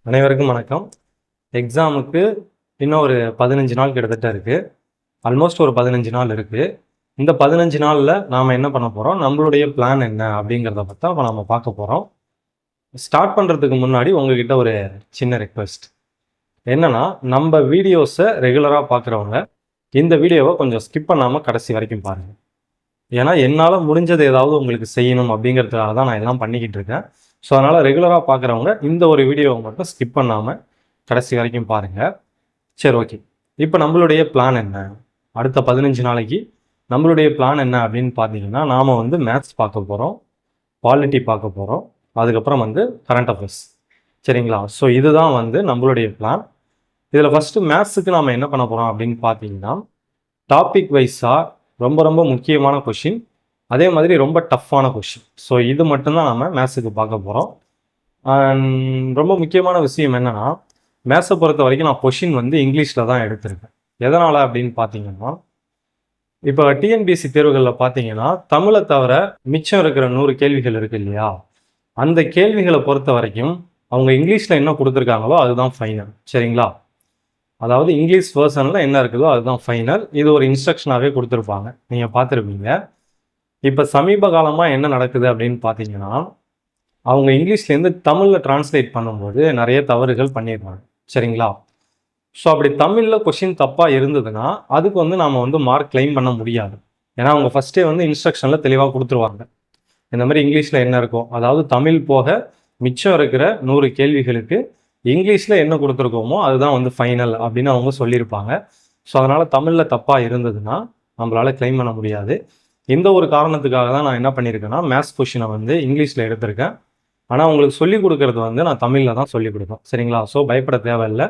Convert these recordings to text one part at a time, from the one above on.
அனைவருக்கும் வணக்கம். எக்ஸாமுக்கு இன்னும் ஒரு 15 நாள் கிட்டத்தட்ட இருக்குது. ஆல்மோஸ்ட் ஒரு 15 நாள் இருக்குது. இந்த 15 நாளில் நாம் என்ன பண்ண போகிறோம், நம்மளுடைய பிளான் என்ன அப்படிங்கிறத பற்றி இப்போ நம்ம பார்க்க போகிறோம். ஸ்டார்ட் பண்ணுறதுக்கு முன்னாடி உங்ககிட்ட ஒரு சின்ன ரெக்வெஸ்ட் என்னென்னா, நம்ம வீடியோஸை ரெகுலராக பார்க்குறவங்க இந்த வீடியோவை கொஞ்சம் ஸ்கிப் பண்ணாமல் கடைசி வரைக்கும் பாருங்கள். ஏன்னா என்னால் முடிஞ்சது ஏதாவது உங்களுக்கு செய்யணும் அப்படிங்கிறதுக்காக தான் நான் இதெல்லாம் பண்ணிக்கிட்டு இருக்கேன். ஸோ அதனால் ரெகுலராக பார்க்குறவங்க இந்த ஒரு வீடியோவை மட்டும் ஸ்கிப் பண்ணாமல் கடைசி வரைக்கும் பாருங்கள். சரி, ஓகே. இப்போ நம்மளுடைய பிளான் என்ன, அடுத்த 15 நாளைக்கு நம்மளுடைய பிளான் என்ன அப்படின்னு பார்த்தீங்கன்னா, நாம் மேத்ஸ் பார்க்க போகிறோம், பாலிட்டி பார்க்க போகிறோம், அதுக்கப்புறம் கரண்ட் அஃபேர்ஸ். சரிங்களா? ஸோ இதுதான் நம்மளுடைய பிளான். இதில் ஃபஸ்ட்டு மேத்ஸுக்கு நாம் என்ன பண்ண போகிறோம் அப்படின்னு பார்த்தீங்கன்னா, டாபிக் வைஸாக ரொம்ப ரொம்ப முக்கியமான கொஷின், அதே மாதிரி ரொம்ப டஃப்பான கொஷின். ஸோ இது மட்டும்தான் நம்ம மேத்ஸுக்கு பார்க்க போகிறோம். ரொம்ப முக்கியமான விஷயம் என்னென்னா, மேத்ஸை பொறுத்த வரைக்கும் நான் கொஷின் இங்கிலீஷில் தான் எடுத்திருக்கேன். எதனால் அப்படின்னு பார்த்தீங்கன்னா, இப்போ டிஎன்பிஎஸ்சி தேர்வுகளில் பார்த்தீங்கன்னா, தமிழை தவிர மிச்சம் இருக்கிற 100 கேள்விகள் இருக்குது இல்லையா, அந்த கேள்விகளை பொறுத்த வரைக்கும் அவங்க இங்கிலீஷில் என்ன கொடுத்துருக்காங்களோ அதுதான் ஃபைனல். சரிங்களா? அதாவது இங்கிலீஷ் வேர்ஷனில் என்ன இருக்குதோ அதுதான் ஃபைனல். இது ஒரு இன்ஸ்ட்ரக்ஷனாகவே கொடுத்துருப்பாங்க, நீங்கள் பார்த்துருப்பீங்க. இப்போ சமீப காலமாக என்ன நடக்குது அப்படின்னு பார்த்தீங்கன்னா, அவங்க இங்கிலீஷ்லேருந்து தமிழில் டிரான்ஸ்லேட் பண்ணும்போது நிறைய தவறுகள் பண்ணிடுவாங்க. சரிங்களா? ஸோ அப்படி தமிழில் கொஷின் தப்பாக இருந்ததுன்னா அதுக்கு நாம் மார்க் கிளைம் பண்ண முடியாது. ஏன்னா அவங்க ஃபஸ்ட்டே இன்ஸ்ட்ரக்ஷனில் தெளிவாக கொடுத்துருவாங்க, இந்த மாதிரி இங்கிலீஷில் என்ன இருக்கோ, அதாவது தமிழ் போக மிச்சம் இருக்கிற 100 கேள்விகளுக்கு இங்கிலீஷில் என்ன கொடுத்துருக்கோமோ அதுதான் ஃபைனல் அப்படின்னு அவங்க சொல்லியிருப்பாங்க. ஸோ அதனால் தமிழில் தப்பாக இருந்ததுன்னா நம்மளால் கிளைம் பண்ண முடியாது. இந்த ஒரு காரணத்துக்காக தான் நான் என்ன பண்ணியிருக்கேன்னா, மேத்ஸ் கொஷினை இங்கிலீஷில் எடுத்திருக்கேன். ஆனால் உங்களுக்கு சொல்லிக் கொடுக்குறது நான் தமிழில் தான் சொல்லிக் கொடுப்பேன். சரிங்களா? ஸோ பயப்பட தேவையில்லை.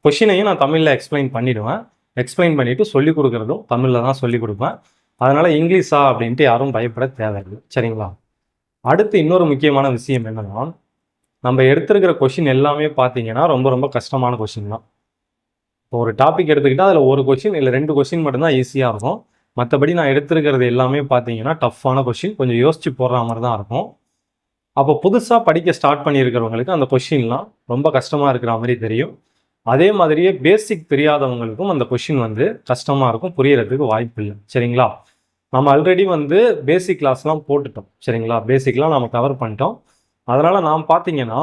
கொஷினையும் நான் தமிழில் எக்ஸ்பிளைன் பண்ணிவிடுவேன். எக்ஸ்பிளைன் பண்ணிவிட்டு சொல்லிக் கொடுக்குறதும் தமிழில் தான் சொல்லிக் கொடுப்பேன். அதனால் இங்கிலீஷா அப்படின்ட்டு யாரும் பயப்பட தேவையில்லை. சரிங்களா? அடுத்து இன்னொரு முக்கியமான விஷயம் என்னென்னா, நம்ம எடுத்துருக்கிற கொஷின் எல்லாமே பார்த்தீங்கன்னா ரொம்ப ரொம்ப கஷ்டமான கொஷின் தான். இப்போ ஒரு டாபிக் எடுத்துக்கிட்டால் அதில் ஒரு கொஷின் இல்லை 2 கொஷின் மட்டும்தான் ஈஸியாக இருக்கும். மற்றபடி நான் எடுத்துருக்கிறது எல்லாமே பார்த்தீங்கன்னா டஃப்பான கொஷின், கொஞ்சம் யோசித்து போடுற மாதிரி தான் இருக்கும். அப்போ புதுசாக படிக்க ஸ்டார்ட் பண்ணியிருக்கிறவங்களுக்கு அந்த கொஷின்லாம் ரொம்ப கஷ்டமாக இருக்கிற மாதிரி தெரியும். அதே மாதிரியே பேசிக் தெரியாதவங்களுக்கும் அந்த கொஷின் கஷ்டமாக இருக்கும், புரியறதுக்கு வாய்ப்பு இல்லை. சரிங்களா? நம்ம ஆல்ரெடி பேசிக் கிளாஸ்லாம் போட்டுட்டோம். சரிங்களா? பேசிக்லாம் நம்ம கவர் பண்ணிட்டோம். அதனால் நான் பார்த்தீங்கன்னா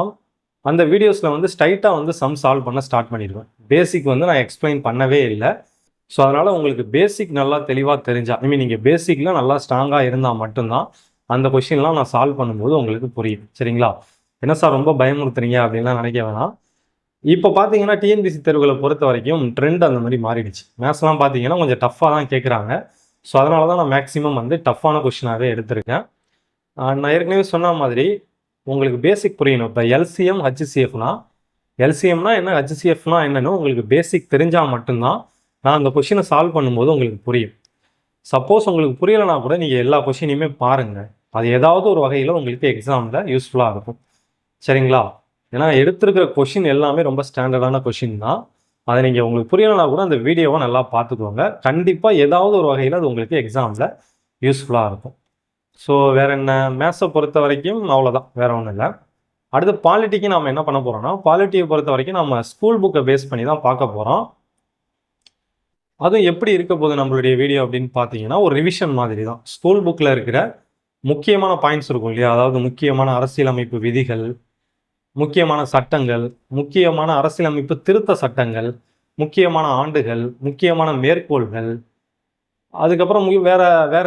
அந்த வீடியோஸில் ஸ்ட்ரைட்டாக சம் சால்வ் பண்ண ஸ்டார்ட் பண்ணிடுவேன். பேசிக் நான் எக்ஸ்பிளைன் பண்ணவே இல்லை. ஸோ அதனால் உங்களுக்கு பேசிக் நல்லா தெளிவாக தெரிஞ்சால், நீங்கள் பேசிக்கில் நல்லா ஸ்ட்ராங்காக இருந்தால் மட்டும்தான் அந்த கொஷின்லாம் நான் சால்வ் பண்ணும்போது உங்களுக்கு புரியும். சரிங்களா? என்ன சார் ரொம்ப பயமுறுத்துறீங்க அப்படின்லாம் நினைக்க வேணாம். இப்போ பார்த்தீங்கன்னா டிஎன்பிஎஸ்சி தேர்வுகளை பொறுத்த வரைக்கும் ட்ரெண்ட் அந்த மாதிரி மாறிடுச்சு. மேத்ஸ்லாம் பார்த்தீங்கன்னா கொஞ்சம் டஃப்பாக தான் கேட்குறாங்க. ஸோ அதனால தான் நான் மேக்ஸிமம் டஃப்பான கொஷினாகவே எடுத்திருக்கேன். நான் ஏற்கனவே சொன்ன மாதிரி உங்களுக்கு பேசிக் புரியணும். இப்போ எல்சிஎம் ஹச்சிசிஎஃப்னா, எல்சிஎம்னா என்ன, ஹச்சிசிஎஃப்னா என்னன்னு உங்களுக்கு பேசிக் தெரிஞ்சால் மட்டும்தான் நான் அந்த கொஷினை சால்வ் பண்ணும்போது உங்களுக்கு புரியும். சப்போஸ் உங்களுக்கு புரியலைனா கூட நீங்கள் எல்லா கொஷினையுமே பாருங்கள், அது ஏதாவது ஒரு வகையில் உங்களுக்கு எக்ஸாமில் யூஸ்ஃபுல்லாக இருக்கும். சரிங்களா? ஏன்னா எடுத்துருக்கிற கொஷின் எல்லாமே ரொம்ப ஸ்டாண்டர்டான கொஷின் தான். அதை நீங்கள் உங்களுக்கு புரியலைனா கூட அந்த வீடியோவை நல்லா பார்த்துக்கோங்க. கண்டிப்பாக ஏதாவது ஒரு வகையில் அது உங்களுக்கு எக்ஸாமில் யூஸ்ஃபுல்லாக இருக்கும். ஸோ வேறு என்ன, மேத்ஸை பொறுத்த வரைக்கும் அவ்வளோதான், வேறு ஒன்றும் இல்லை. அடுத்து பாலிட்டிக்கு நாம் என்ன பண்ண போகிறோம்னா, பாலிட்டியை பொறுத்த வரைக்கும் நம்ம ஸ்கூல் புக்கை பேஸ் பண்ணி தான் பார்க்க போகிறோம். அதுவும் எப்படி இருக்க போகுது நம்மளுடைய வீடியோ அப்படின்னு பார்த்தீங்கன்னா, ஒரு ரிவிஷன் மாதிரி தான். ஸ்கூல் புக்கில் இருக்கிற முக்கியமான பாயிண்ட்ஸ் இருக்கும் இல்லையா, அதாவது முக்கியமான அரசியலமைப்பு விதிகள், முக்கியமான சட்டங்கள், முக்கியமான அரசியலமைப்பு திருத்த சட்டங்கள், முக்கியமான ஆண்டுகள், முக்கியமான மேற்கோள்கள், அதுக்கப்புறம் வேற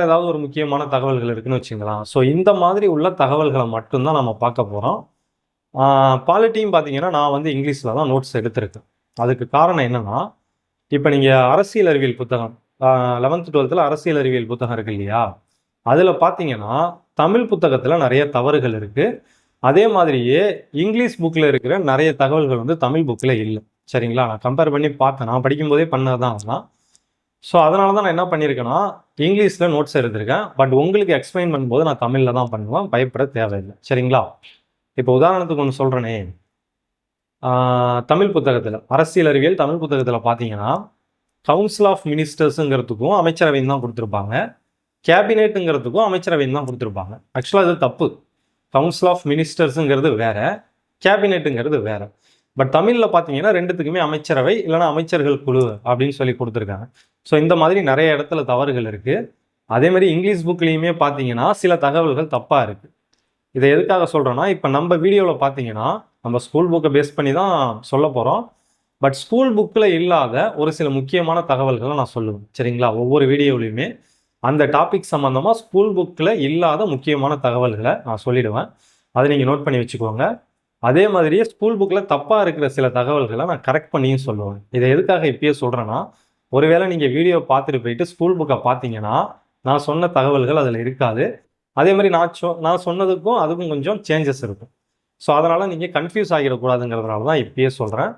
ஏதாவது ஒரு முக்கியமான தகவல்கள் இருக்குன்னு வச்சுக்கலாம். ஸோ இந்த மாதிரி உள்ள தகவல்களை மட்டும்தான் நம்ம பார்க்க போகிறோம். பாலிட்டியும் பார்த்தீங்கன்னா நான் இங்கிலீஷில் தான் நோட்ஸ் எடுத்திருக்கேன். அதுக்கு காரணம் என்னென்னா, இப்போ நீங்கள் அரசியல் அறிவியல் புத்தகம் 11th 12th அரசியல் அறிவியல் புத்தகம் இருக்கு இல்லையா, அதில் பார்த்தீங்கன்னா தமிழ் புத்தகத்தில் நிறைய தவறுகள் இருக்குது. அதே மாதிரியே இங்கிலீஷ் புக்கில் இருக்கிற நிறைய தகவல்கள் தமிழ் புக்கில் இல்லை. சரிங்களா? நான் கம்பேர் பண்ணி பார்த்தேன், நான் படிக்கும்போதே பண்ணது தான் அதெல்லாம். ஸோ அதனால தான் நான் என்ன பண்ணியிருக்கேன்னா இங்கிலீஷில் நோட்ஸ் எடுத்திருக்கேன். பட் உங்களுக்கு எக்ஸ்பிளைன் பண்ணும்போது நான் தமிழில் தான் பண்ணுவேன், பயப்பட தேவையில்லை. சரிங்களா? இப்போ உதாரணத்துக்கு ஒன்று சொல்கிறேனே, தமிழ் புத்தகத்தில் அரசியல் அறிவியல் தமிழ் புத்தகத்தில் பார்த்தீங்கன்னா கவுன்சில் ஆஃப் மினிஸ்டர்ஸுங்கிறதுக்கும் அமைச்சரவைன்னு தான் கொடுத்துருப்பாங்க, கேபினெட்டுங்கிறதுக்கும் அமைச்சரவைன்னு தான் கொடுத்துருப்பாங்க. ஆக்சுவலாக இது தப்பு. கவுன்சில் ஆஃப் மினிஸ்டர்ஸுங்கிறது வேறு, கேபினெட்டுங்கிறது வேறு. பட் தமிழில் பார்த்தீங்கன்னா ரெண்டுத்துக்குமே அமைச்சரவை இல்லைனா அமைச்சர்கள் குழு அப்படின்னு சொல்லி கொடுத்துருக்காங்க. ஸோ இந்த மாதிரி நிறைய இடத்துல தவறுகள் இருக்குது. அதே மாதிரி இங்கிலீஷ் புக்லேயுமே பார்த்தீங்கன்னா சில தகவல்கள் தப்பாக இருக்குது. இதை எதுக்காக சொல்கிறேன்னா, இப்போ நம்ம வீடியோவில் பார்த்தீங்கன்னா நம்ம ஸ்கூல் புக்கை பேஸ் பண்ணி தான் சொல்ல போகிறோம். பட் ஸ்கூல் புக்கில் இல்லாத ஒரு சில முக்கியமான தகவல்களை நான் சொல்லுவேன். சரிங்களா? ஒவ்வொரு வீடியோவிலையுமே அந்த டாபிக் சம்மந்தமாக ஸ்கூல் புக்கில் இல்லாத முக்கியமான தகவல்களை நான் சொல்லிடுவேன். அதை நீங்கள் நோட் பண்ணி வச்சுக்கோங்க. அதே மாதிரியே ஸ்கூல் புக்கில் தப்பாக இருக்கிற சில தகவல்களை நான் கரெக்ட் பண்ணியும் சொல்லுவேன். இதை எதுக்காக இப்பயே சொல்கிறேன்னா, ஒருவேளை நீங்கள் வீடியோ பார்த்துட்டு போயிட்டு ஸ்கூல் புக்கை பார்த்தீங்கன்னா நான் சொன்ன தகவல்கள் அதில் இருக்காது. அதே மாதிரி நான் சொன்னதுக்கும் அதுக்கும் கொஞ்சம் சேஞ்சஸ் இருக்கும். ஸோ அதனால் நீங்கள் கன்ஃபியூஸ் ஆகிடக்கூடாதுங்கிறதுனால தான் இப்பயே சொல்கிறேன்.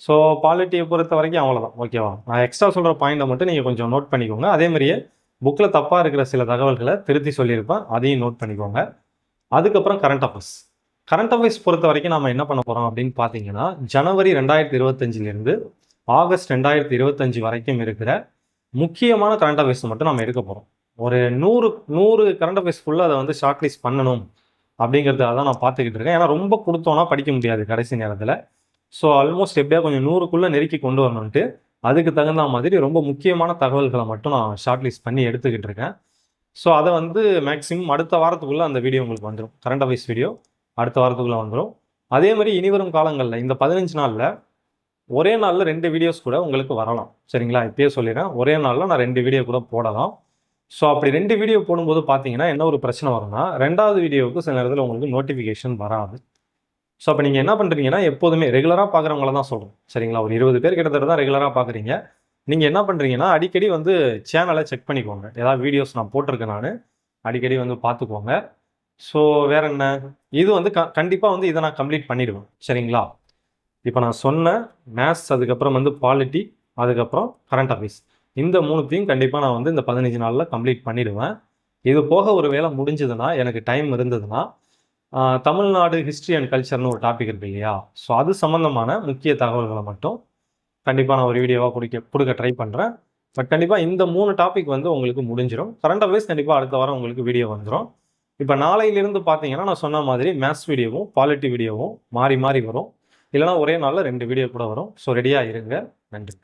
ஸோ பாலிட்டியை பொறுத்த வரைக்கும் அவ்வளோதான். ஓகேவா? நான் எக்ஸ்ட்ரா சொல்கிற பாயிண்ட்டை மட்டும் நீங்கள் கொஞ்சம் நோட் பண்ணிக்கோங்க. அதே மாதிரியே புக்கில் தப்பாக இருக்கிற சில தகவல்களை திருத்தி சொல்லியிருப்பேன். அதையும் நோட் பண்ணிக்கோங்க. அதுக்கப்புறம் கரண்ட் அஃபேர்ஸ். கரண்ட் அஃபேர்ஸ் பொறுத்த வரைக்கும் நம்ம என்ன பண்ண போகிறோம் அப்படின்னு பார்த்தீங்கன்னா, ஜனவரி 2025 ஆகஸ்ட் 2025 வரைக்கும் இருக்கிற முக்கியமான கரண்ட் அஃபேர்ஸ் மட்டும் நம்ம எடுக்க போகிறோம். ஒரு 100 கரண்ட் அஃபேர்ஸ்க்குள்ளே அதை வந்து ஷார்ட் லிஸ்ட் பண்ணணும் அப்படிங்கிறதுக்காக தான் நான் பார்த்துக்கிட்டு இருக்கேன். ஏன்னா ரொம்ப கொடுத்தோன்னா படிக்க முடியாது கடைசி நேரத்தில். ஸோ ஆல்மோஸ்ட் எப்படியா கொஞ்சம் 100க்குள்ளே நெருக்கி கொண்டு வரணுன்ட்டு அதுக்கு தகுந்த மாதிரி ரொம்ப முக்கியமான தகவல்களை மட்டும் நான் ஷார்ட் லிஸ்ட் பண்ணி எடுத்துக்கிட்டு இருக்கேன். ஸோ அதை வந்து மேக்ஸிமம் அடுத்த வாரத்துக்குள்ளே அந்த வீடியோ உங்களுக்கு வந்துடும். கரண்ட் அஃபேர்ஸ் வீடியோ அடுத்த வாரத்துக்குள்ளே வந்துடும். அதே மாதிரி இனிவரும் காலங்களில் இந்த 15 நாளில் ஒரே நாளில் 2 வீடியோஸ் கூட உங்களுக்கு வரலாம். சரிங்களா? இப்பயே சொல்லிடுறேன். ஒரே நாளில் நான் 2 வீடியோ கூட போடலாம். ஸோ அப்படி 2 வீடியோ போடும்போது பார்த்தீங்கன்னா என்ன ஒரு பிரச்சனை வரும்னா, 2வது வீடியோவுக்கு சில நேரத்தில் உங்களுக்கு நோட்டிஃபிகேஷன் வராது. ஸோ அப்போ நீங்கள் என்ன பண்ணுறீங்கன்னா, எப்போதுமே ரெகுலராக பார்க்குறவங்கள தான் சொல்கிறோம். சரிங்களா? ஒரு 20 பேர் கிட்டத்தட்ட தான் ரெகுலராக பார்க்குறீங்க. நீங்கள் என்ன பண்ணுறீங்கன்னா, அடிக்கடி வந்து சேனலை செக் பண்ணிக்கோங்க. ஏதாவது வீடியோஸ் நான் போட்டிருக்கேன் நான், அடிக்கடி வந்து பார்த்துக்கோங்க. ஸோ வேற என்ன, இது வந்து கண்டிப்பாக வந்து இதை நான் கம்ப்ளீட் பண்ணிடுவேன். சரிங்களா? இப்போ நான் சொன்ன மேத்ஸ், அதுக்கப்புறம் வந்து பாலிட்டி, அதுக்கப்புறம் கரண்ட் அஃபேர்ஸ், இந்த 3த்தையும் கண்டிப்பாக நான் வந்து இந்த 15 நாளில் கம்ப்ளீட் பண்ணிடுவேன். இது போக ஒரு வேளை முடிஞ்சதுன்னா, எனக்கு டைம் இருந்ததுன்னா, தமிழ்நாடு ஹிஸ்ட்ரி அண்ட் கல்ச்சர்னு ஒரு டாபிக் இருக்கு இல்லையா? ஸோ அது சம்மந்தமான முக்கிய தகவல்களை மட்டும் கண்டிப்பாக நான் ஒரு வீடியோவாக கொடுக்க ட்ரை பண்ணுறேன். பட் கண்டிப்பாக இந்த 3 டாபிக் வந்து உங்களுக்கு முடிஞ்சிடும். கரண்ட் அஃபேர்ஸ் கண்டிப்பாக அடுத்த வாரம் உங்களுக்கு வீடியோ வந்துடும். இப்போ நாளையிலிருந்து பார்த்தீங்கன்னா நான் சொன்ன மாதிரி மேத்ஸ் வீடியோவும் பாலிட்டி வீடியோவும் மாறி மாறி வரும். இல்லைனா ஒரே நாளில் 2 வீடியோ கூட வரும். ஸோ ரெடியாக இருங்க. நன்றி.